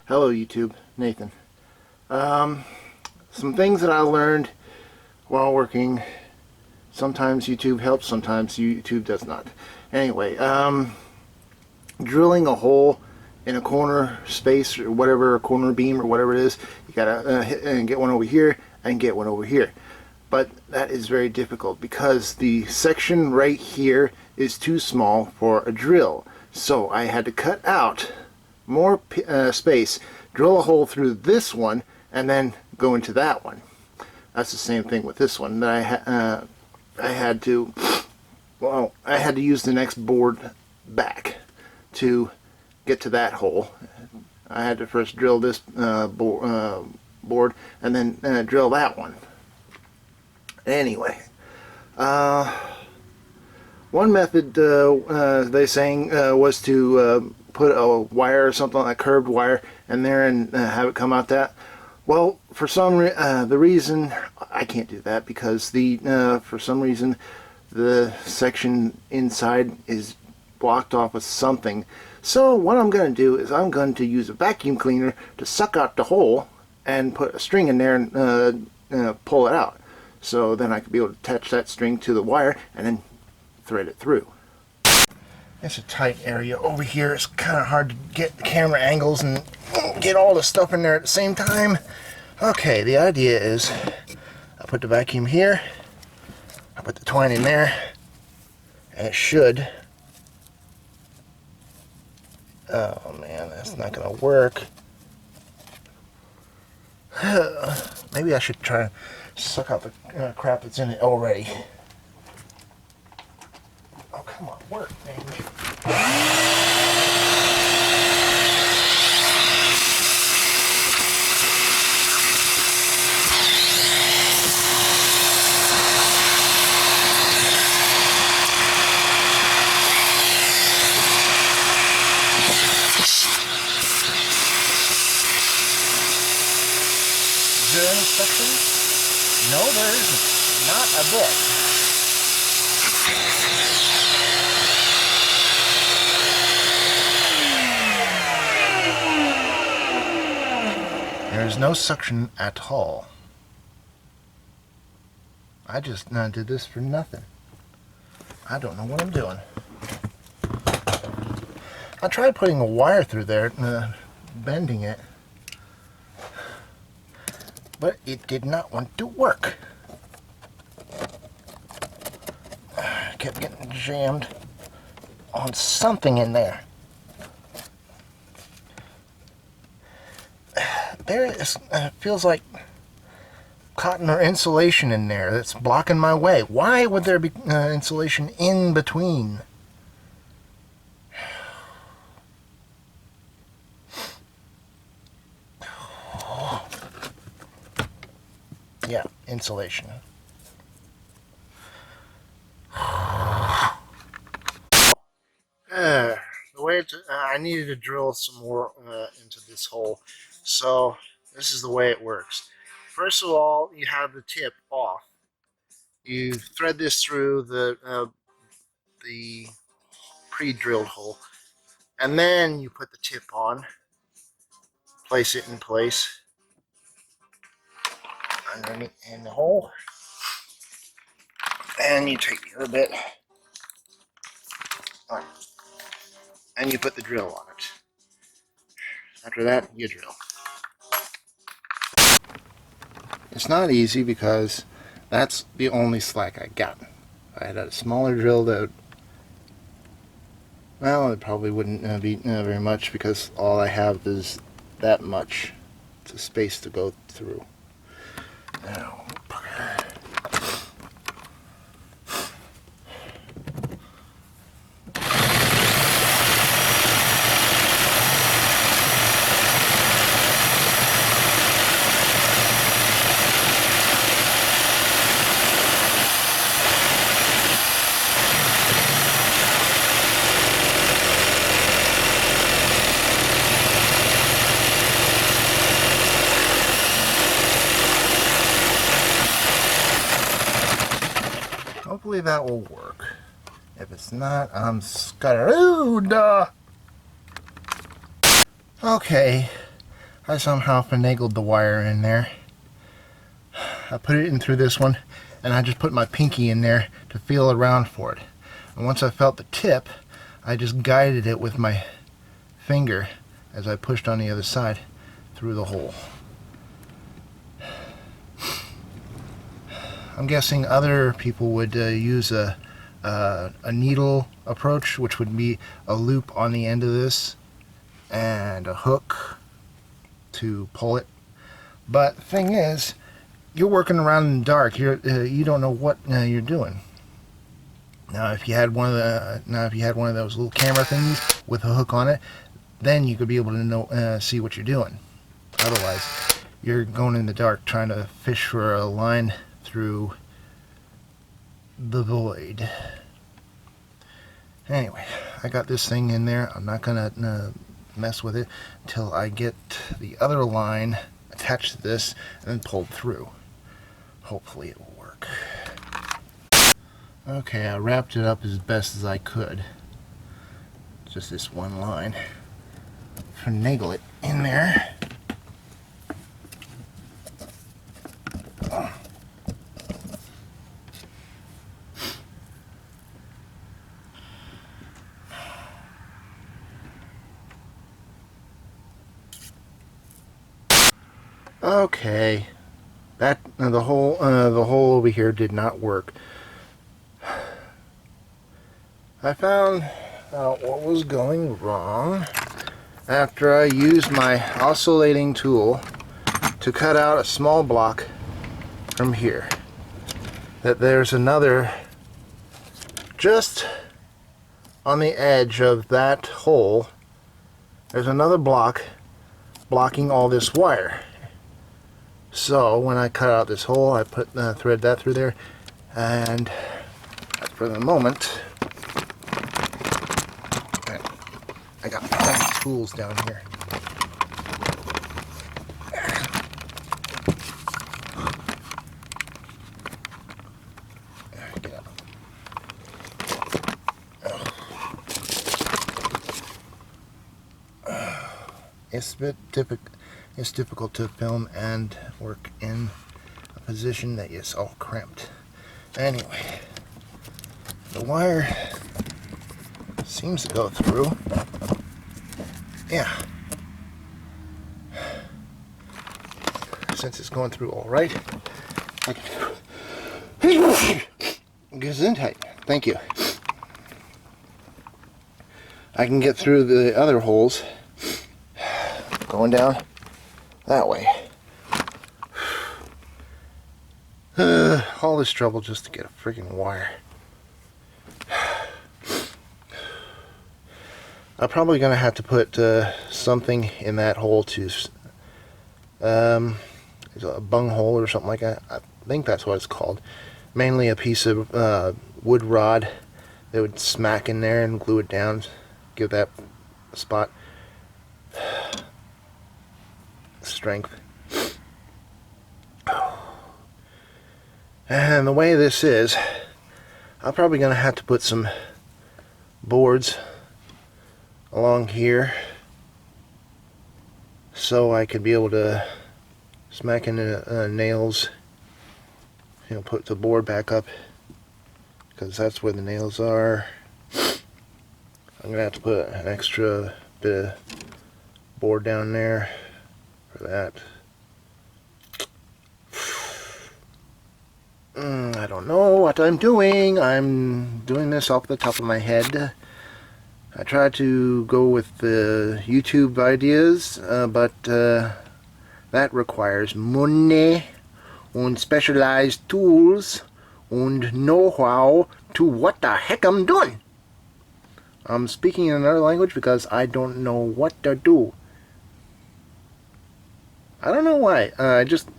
Hello YouTube, Nathan. Some things that I learned while working. Sometimes YouTube helps, sometimes YouTube does not. Anyway, drilling a hole in a corner space or whatever, a corner beam or whatever it is, you gotta hit and get one over here and get one over here. But that is very difficult because the section right here is too small for a drill. So I had to cut out more space, drill a hole through this one, and then go into that one. That's the same thing with this one. I had to use the next board back to get to that hole. I had to first drill this board and then drill that one. Anyway, one method they saying was to put a wire or something like a curved wire in there and have it come out that. Well, for some the reason I can't do that because for some reason the section inside is blocked off with something. So what I'm going to do is I'm going to use a vacuum cleaner to suck out the hole and put a string in there and pull it out. So then I could be able to attach that string to the wire and then thread it through. It's a tight area over here. It's kind of hard to get the camera angles and get all the stuff in there at the same time. Okay, the idea is I put the vacuum here, I put the twine in there, and it should. Oh man, that's not going to work. Maybe I should try to suck out the crap that's in it already. Oh, come on, work, baby. Is there any suction? No, there isn't. Not a bit. There's no suction at all. I just did this for nothing. I don't know what I'm doing. I tried putting a wire through there, bending it, but it did not want to work. I kept getting jammed on something in there. There is, feels like cotton or insulation in there that's blocking my way. Why would there be insulation in between? Yeah, insulation. The way I needed to drill some more into this hole. So this is the way it works. First of all, you have the tip off. You thread this through the pre-drilled hole, and then you put the tip on. Place it in place underneath in the hole, and you take the other bit, and you put the drill on it. After that, you drill. It's not easy because that's the only slack I got. If I had a smaller drill that, well, it probably wouldn't be very much because all I have is that much. It's a space to go through. Now, hopefully that will work. If it's not, I'm screwed. Okay, I somehow finagled the wire in there. I put it in through this one, and I just put my pinky in there to feel around for it. And once I felt the tip, I just guided it with my finger as I pushed on the other side through the hole. I'm guessing other people would use a needle approach, which would be a loop on the end of this and a hook to pull it. But the thing is, you're working around in the dark. You don't know what you're doing. Now, if you had one of those little camera things with a hook on it, then you could be able to know see what you're doing. Otherwise, you're going in the dark trying to fish for a line through the void. Anyway, I got this thing in there. I'm not gonna mess with it until I get the other line attached to this and then pulled through. Hopefully it will work. Okay, I wrapped it up as best as I could. Just this one line. Finagle it in there. Okay, that the hole over here did not work. I found out what was going wrong after I used my oscillating tool to cut out a small block from here. That there's another just on the edge of that hole. There's another block blocking all this wire. So when I cut out this hole, I put thread that through there, and for the moment, I got plenty of tools down here. It's a bit difficult. It's difficult to film and work in a position that is all cramped. Anyway, the wire seems to go through. Yeah. Since it's going through all right, I can Gesundheit. Thank you. I can get through the other holes going down that way. All this trouble just to get a freaking wire. I'm probably gonna have to put something in that hole to a bung hole or something like that. I think that's what it's called. Mainly a piece of wood rod that would smack in there and glue it down, give that spot strength. And the way this is, I'm probably going to have to put some boards along here so I could be able to smack in the nails, you know, put the board back up, because that's where the nails are. I'm going to have to put an extra bit of board down there for that. I don't know what I'm doing. I'm doing this off the top of my head. I tried to go with the YouTube ideas, but that requires money and specialized tools and know-how to what the heck I'm doing. I'm speaking in another language because I don't know what to do. I don't know why. I just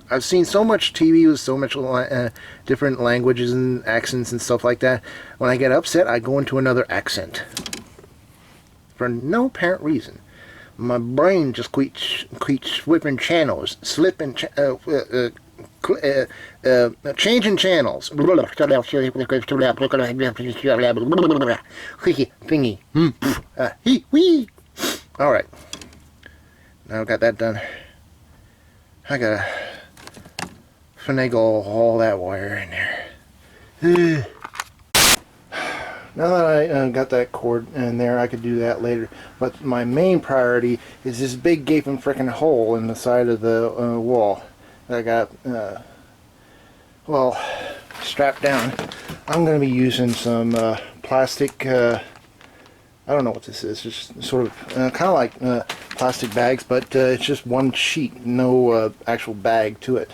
I've seen so much TV with so much different languages and accents and stuff like that. When I get upset, I go into another accent for no apparent reason. My brain just keeps slipping channels, changing channels. Thingy. All right. Now I've got that done. I gotta finagle all that wire in there. Now that I got that cord in there, I could do that later. But my main priority is this big gaping frickin' hole in the side of the wall that I got, well, strapped down. I'm going to be using some plastic, I don't know what this is, just sort of kind of like plastic bags, but it's just one sheet, no actual bag to it.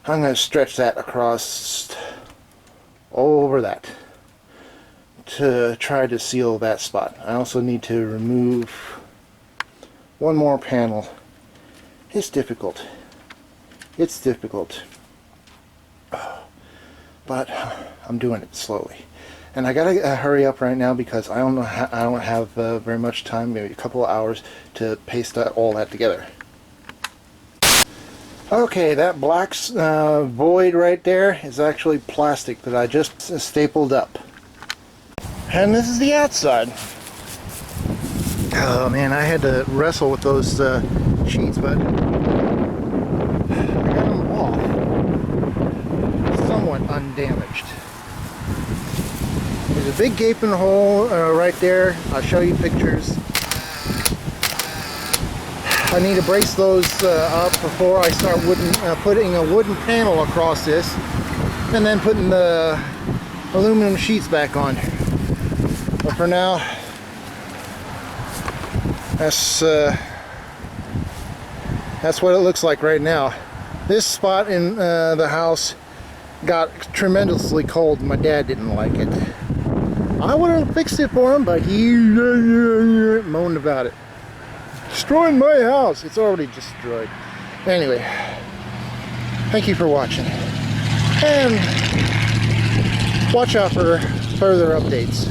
I'm going to stretch that across all over that to try to seal that spot. I also need to remove one more panel. It's difficult. It's difficult. But I'm doing it slowly. And I gotta hurry up right now because I don't have very much time, maybe a couple of hours to paste all that together. Okay, that black void right there is actually plastic that I just stapled up. And this is the outside. Oh man, I had to wrestle with those sheets, but I got them off somewhat undamaged. There's a big gaping hole right there. I'll show you pictures. I need to brace those up before I start putting a wooden panel across this, and then putting the aluminum sheets back on. But for now, that's what it looks like right now. This spot in the house got tremendously cold. My dad didn't like it. I would have fixed it for him, but he moaned about it. Destroying my house. It's already destroyed. Anyway, thank you for watching. And watch out for further updates.